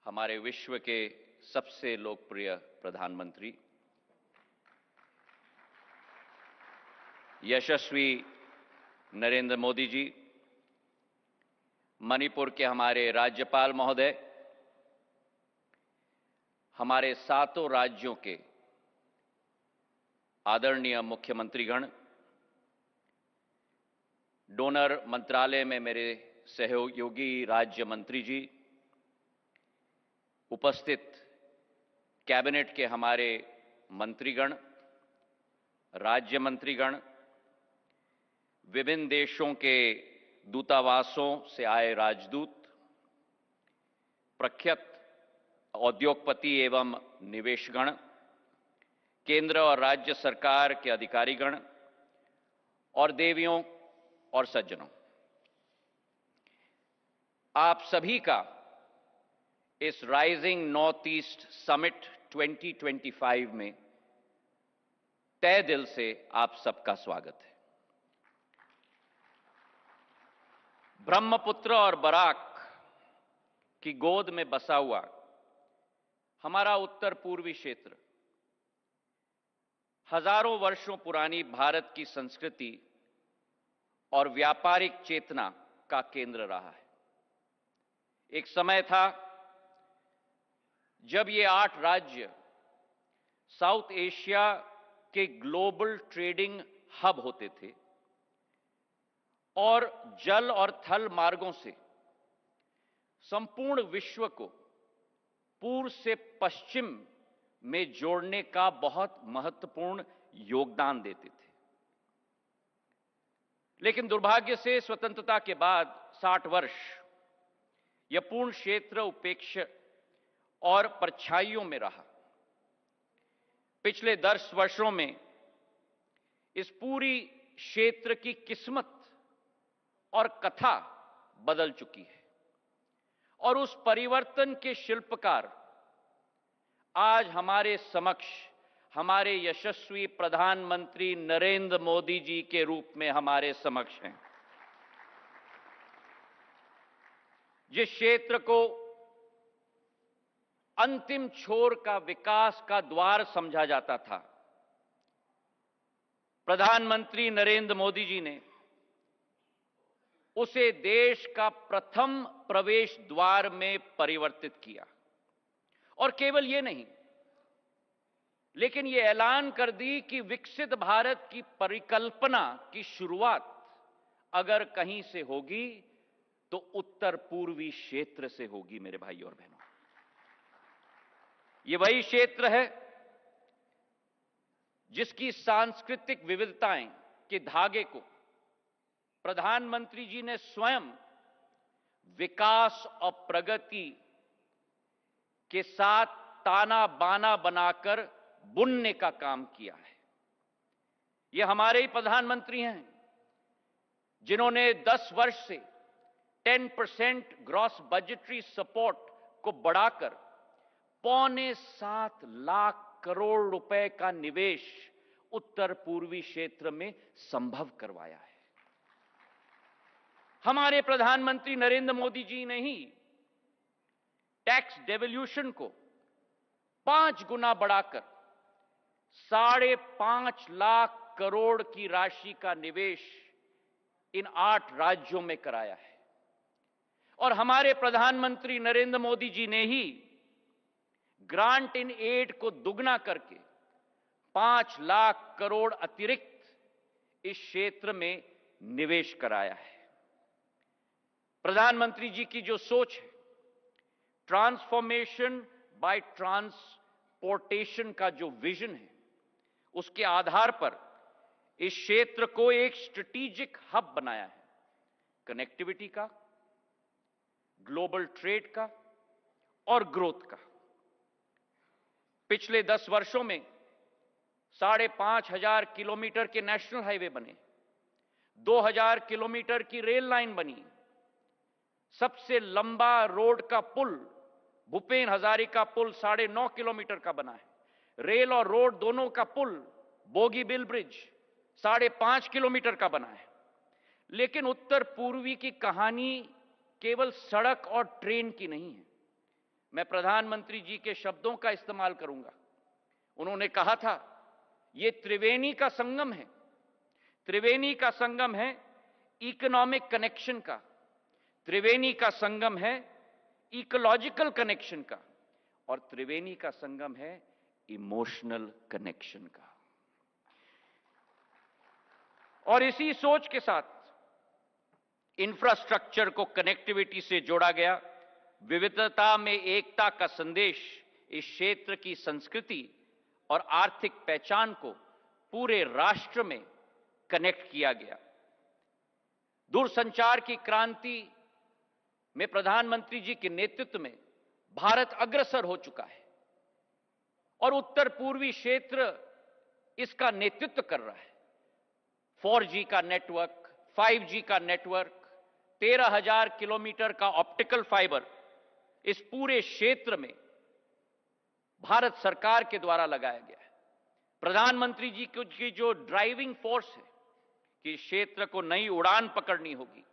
हमारे विश्व के सबसे लोकप्रिय प्रधानमंत्री, यशस्वी नरेंद्र मोदी जी, मणिपुर के हमारे राज्यपाल महोदय, हमारे सातों राज्यों के आदरणीय मुख्यमंत्रीगण, डोनर मंत्रालय में मेरे सहयोगी राज्य मंत्री जी, उपस्थित कैबिनेट के हमारे मंत्रीगण, राज्य मंत्रीगण, विभिन्न देशों के दूतावासों से आए राजदूत, प्रख्यात उद्योगपति एवं निवेशगण, केंद्र और राज्य सरकार के अधिकारीगण और देवियों और सज्जनों, आप सभी का इस राइजिंग नॉर्थ ईस्ट समिट 2025 में तहे दिल से आप सबका स्वागत है। ब्रह्मपुत्र और बराक की गोद में बसा हुआ हमारा उत्तर पूर्वी क्षेत्र हजारों वर्षों पुरानी भारत की संस्कृति और व्यापारिक चेतना का केंद्र रहा है। एक समय था जब ये 8 राज्य साउथ एशिया के ग्लोबल ट्रेडिंग हब होते थे और जल और थल मार्गों से संपूर्ण विश्व को पूर्व से पश्चिम में जोड़ने का बहुत महत्वपूर्ण योगदान देते थे। लेकिन दुर्भाग्य से स्वतंत्रता के बाद 60 वर्ष यह पूर्ण क्षेत्र उपेक्षा और परछाइयों में रहा। पिछले 10 वर्षों में इस पूरी क्षेत्र की किस्मत और कथा बदल चुकी है और उस परिवर्तन के शिल्पकार आज हमारे समक्ष हमारे यशस्वी प्रधानमंत्री नरेंद्र मोदी जी के रूप में हमारे समक्ष हैं। जिस क्षेत्र को अंतिम छोर का विकास का द्वार समझा जाता था, प्रधानमंत्री नरेंद्र मोदी जी ने उसे देश का प्रथम प्रवेश द्वार में परिवर्तित किया। और केवल ये नहीं, लेकिन ये ऐलान कर दी कि विकसित भारत की परिकल्पना की शुरुआत अगर कहीं से होगी तो उत्तर पूर्वी क्षेत्र से होगी। मेरे भाई और बहनों, ये वही क्षेत्र है जिसकी सांस्कृतिक विविधताएं के धागे को प्रधानमंत्री जी ने स्वयं विकास और प्रगति के साथ ताना बाना बनाकर बुनने का काम किया है। ये हमारे ही प्रधानमंत्री हैं जिन्होंने 10 वर्ष से 10% ग्रॉस बजटरी सपोर्ट को बढ़ाकर 6.25 लाख करोड़ रुपए का निवेश उत्तर पूर्वी क्षेत्र में संभव करवाया है। हमारे प्रधानमंत्री नरेंद्र मोदी जी ने ही टैक्स डेवल्यूशन को 5 गुना बढ़ाकर 5.5 लाख करोड़ की राशि का निवेश इन 8 राज्यों में कराया है। और हमारे प्रधानमंत्री नरेंद्र मोदी जी ने ही ग्रांट इन एड को दुगना करके 5 लाख करोड़ अतिरिक्त इस क्षेत्र में निवेश कराया है। प्रधानमंत्री जी की जो सोच है, ट्रांसफॉर्मेशन बाय ट्रांसपोर्टेशन का जो विजन है, उसके आधार पर इस क्षेत्र को एक स्ट्रेटेजिक हब बनाया है, कनेक्टिविटी का, ग्लोबल ट्रेड का और ग्रोथ का। पिछले 10 वर्षों में 5,500 किलोमीटर के नेशनल हाईवे बने, 2,000 किलोमीटर की रेल लाइन बनी, सबसे लंबा रोड का पुल भूपेन हजारिका पुल 9.5 किलोमीटर का बना है। रेल और रोड दोनों का पुल बोगीबिल ब्रिज 5.5 किलोमीटर का बना है। लेकिन उत्तर पूर्वी की कहानी केवल सड़क और ट्रेन की नहीं है। मैं प्रधानमंत्री जी के शब्दों का इस्तेमाल करूंगा। उन्होंने कहा था, ये त्रिवेणी का संगम है। त्रिवेणी का संगम है इकोनॉमिक कनेक्शन का, त्रिवेणी का संगम है इकोलॉजिकल कनेक्शन का, और त्रिवेणी का संगम है इमोशनल कनेक्शन का। और इसी सोच के साथ इंफ्रास्ट्रक्चर को कनेक्टिविटी से जोड़ा गया। विविधता में एकता का संदेश इस क्षेत्र की संस्कृति और आर्थिक पहचान को पूरे राष्ट्र में कनेक्ट किया गया। दूरसंचार की क्रांति में प्रधानमंत्री जी के नेतृत्व में भारत अग्रसर हो चुका है और उत्तर पूर्वी क्षेत्र इसका नेतृत्व कर रहा है। 4G का नेटवर्क, 5G का नेटवर्क, 13,000 किलोमीटर का ऑप्टिकल फाइबर इस पूरे क्षेत्र में भारत सरकार के द्वारा लगाया गया है। प्रधानमंत्री जी की जो ड्राइविंग फोर्स है कि इस क्षेत्र को नई उड़ान पकड़नी होगी,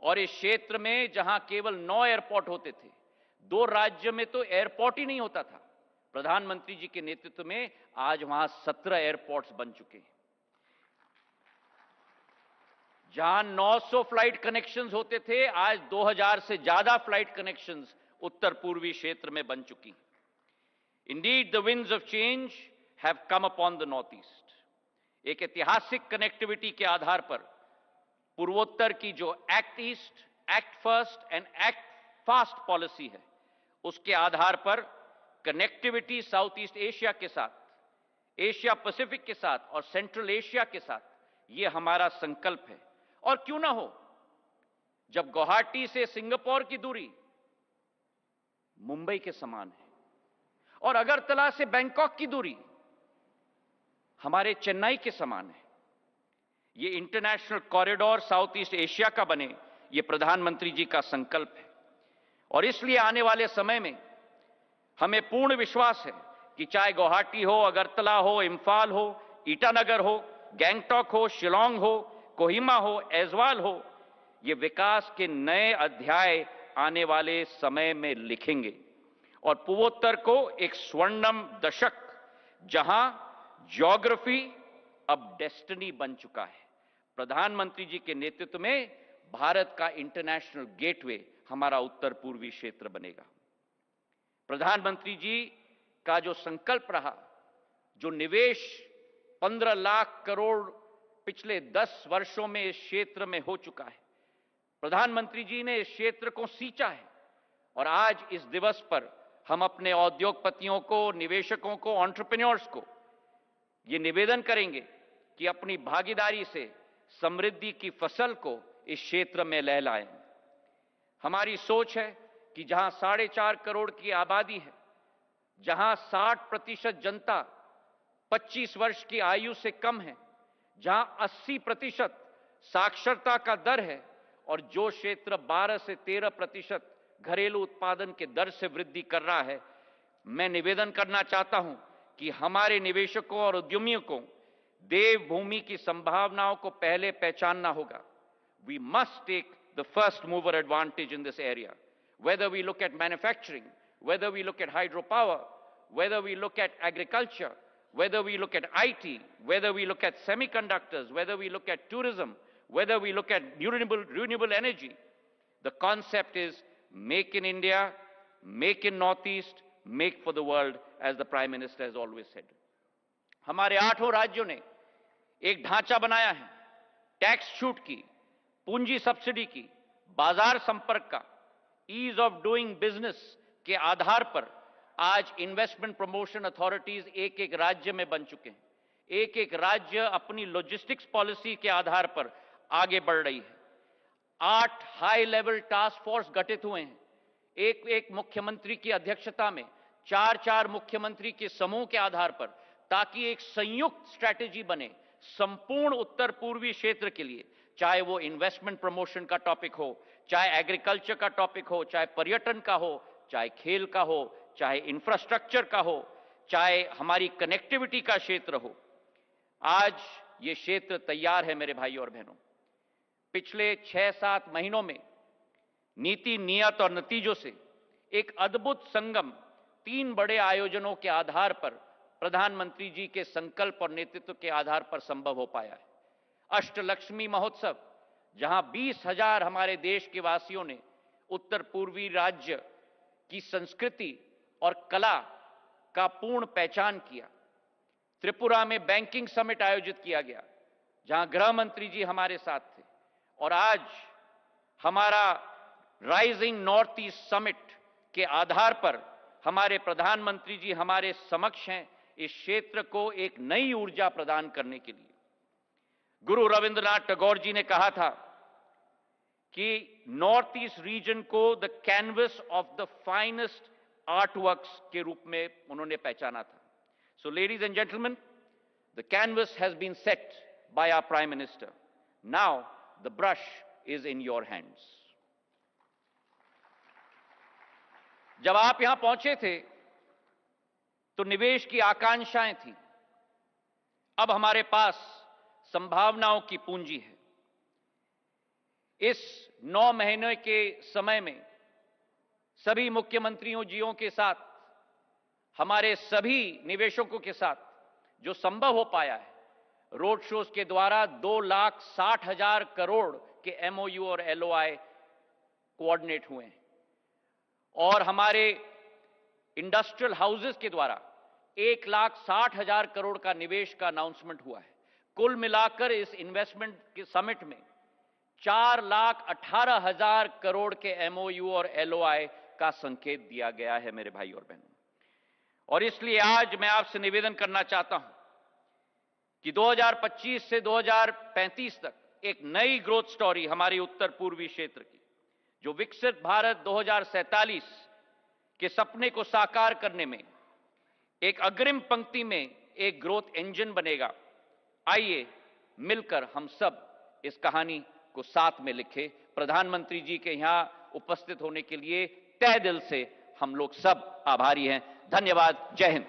और इस क्षेत्र में जहां केवल 9 एयरपोर्ट होते थे, 2 राज्य में तो एयरपोर्ट ही नहीं होता था, प्रधानमंत्री जी के नेतृत्व में आज वहां 17 एयरपोर्ट्स बन चुके हैं। जहां 900 फ्लाइट कनेक्शंस होते थे, आज 2000 से ज्यादा फ्लाइट कनेक्शंस उत्तर पूर्वी क्षेत्र में बन चुकी हैं। Indeed, the winds of change have come upon the Northeast. एक ऐतिहासिक कनेक्टिविटी के आधार पर पूर्वोत्तर की जो act east, act first and act fast policy है, उसके आधार पर कनेक्टिविटी साउथ ईस्ट एशिया के साथ, एशिया पैसिफिक के साथ और सेंट्रल एशिया के साथ, यह हमारा संकल्प है। और क्यों ना हो, जब गुवाहाटी से सिंगापुर की दूरी मुंबई के समान है और अगरतला से बैंकॉक की दूरी हमारे चेन्नई के समान है, ये international corridor south east Asia का बने, ये प्रधानमंत्री जी का संकल्प है। और इसलिए आने वाले समय में हमें पूर्ण विश्वास है कि चाहे गुवाहाटी हो, अगरतला हो, इम्फाल हो, ईटानगर हो, गैंगटॉक हो, शिलोंग हो, कोहिमा हो, ऐजवाल हो, ये विकास के नए अध्याय आने वाले समय में लिखेंगे और पूर्वोत्तर को एक स्वर्णिम दशक, जहां ज्योग्राफी अब डेस्टिनी बन चुका है, प्रधानमंत्री जी के नेतृत्व में भारत का इंटरनेशनल गेटवे हमारा उत्तर पूर्वी क्षेत्र बनेगा। प्रधानमंत्री जी का जो संकल्प रहा, जो निवेश 15 लाख करोड़ पिछले 10 वर्षों में इस क्षेत्र में हो चुका है, प्रधानमंत्री जी ने इस क्षेत्र को सींचा है। और आज इस दिवस पर हम अपने उद्योगपतियों को, निवेशकों को, एंटरप्रेन्योर्स को ये निवेदन करेंगे कि अपनी भागीदारी से समृद्धि की फसल को इस क्षेत्र में लहलाएं। हमारी सोच है कि जहां 4.5 करोड़ की आबादी है, जहां 60% जनता 25 वर्ष की आयु से कम है, जहां 80% साक्षरता का दर है और जो क्षेत्र 12 से 13% घरेलू उत्पादन के दर से वृद्धि कर रहा है, मैं निवेदन करना चाहता हूं कि हमारे निवेशकों और उद्यमियों को देवभूमि की संभावनाओं को पहले पहचानना होगा। We must take the first mover advantage in this area. Whether we look at manufacturing, whether we look at hydropower, whether we look at agriculture, whether we look at IT, whether we look at semiconductors, whether we look at tourism, whether we look at renewable energy, the concept is make in India, make in Northeast, make for the world, as the Prime Minister has always said. हमारे 8 राज्यों ने एक ढांचा बनाया है, tax छूट की, पूंजी सब्सिडी की, बाजार संपर्क का, ईज ऑफ डूइंग बिजनेस के आधार पर आज इन्वेस्टमेंट प्रमोशन अथॉरिटीज एक राज्य में बन चुके हैं। एक राज्य अपनी लॉजिस्टिक्स पॉलिसी के आधार पर आगे बढ़ रही है। 8 हाई लेवल टास्क फोर्स गठित हुए हैं, एक मुख्यमंत्री की अध्यक्षता में 4 मुख्यमंत्री के समूह के आधार पर, ताकि एक संयुक्त स्ट्रैटेजी बने संपूर्ण उत्तर पूर्वी क्षेत्र के लिए, चाहे वो इन्वेस्टमेंट प्रमोशन का टॉपिक हो, चाहे एग्रीकल्चर का टॉपिक हो, चाहे पर्यटन का हो, चाहे खेल का हो, चाहे इंफ्रास्ट्रक्चर का हो, चाहे हमारी कनेक्टिविटी का क्षेत्र हो। आज ये क्षेत्र तैयार है मेरे भाई और बहनों। पिछले 6-7 महीनों में नीति, नियत और नतीजों से एक अद्भुत संगम 3 बड़े आयोजनों के आधार पर प्रधानमंत्री जी के संकल्प और नेतृत्व के आधार पर संभव हो पाया है। अष्टलक्ष्मी महोत्सव, जहां 20,000 हमारे देश के वासियों ने उत्तर पूर्वी राज्य की संस्कृति और कला का पूर्ण पहचान किया। त्रिपुरा में बैंकिंग समिट आयोजित किया गया, जहां गृह मंत्री जी हमारे साथ थे। और आज हमारा राइजिंग नॉर्थ ईस्ट समिट के आधार पर हमारे प्रधानमंत्री जी हमारे समक्ष हैं इस क्षेत्र को एक नई ऊर्जा प्रदान करने के लिए। गुरु रविंद्रनाथ टैगोर जी ने कहा था कि नॉर्थ ईस्ट रीजन को the canvas of the finest artworks के रूप में उन्होंने पहचाना था। So ladies and gentleman, the canvas has been set by our prime minister. Now the brush is in your hands. जब आप यहां पहुंचे थे तो निवेश की आकांक्षाएं थी। अब हमारे पास संभावनाओं की पूंजी है। इस 9 महीने के समय में सभी मुख्यमंत्रियों जीओं के साथ, हमारे सभी निवेशकों के साथ जो संभव हो पाया है, रोड शोज के द्वारा 2,60,000 करोड़ के एमओयू और एलओआई कोऑर्डिनेट हुए हैं और हमारे इंडस्ट्रियल हाउसेस के द्वारा 1,60,000 करोड़ का निवेश का अनाउंसमेंट हुआ है। कुल मिलाकर इस इन्वेस्टमेंट के समिट में 4,18,000 करोड़ के एमओयू और एलओआई का संकेत दिया गया है मेरे भाई और बहनों। और इसलिए आज मैं आपसे निवेदन करना चाहता हूं कि 2025 से 2035 तक एक नई ग्रोथ स्टोरी हमारी उत्तर पूर्वी क्षेत्र की, जो विकसित भारत 2047 के सपने को साकार करने में एक अग्रिम पंक्ति में एक ग्रोथ इंजन बनेगा। आइए मिलकर हम सब इस कहानी को साथ में लिखें। प्रधानमंत्री जी के यहां उपस्थित होने के लिए तहे दिल से हम लोग सब आभारी हैं। धन्यवाद। जय हिंद।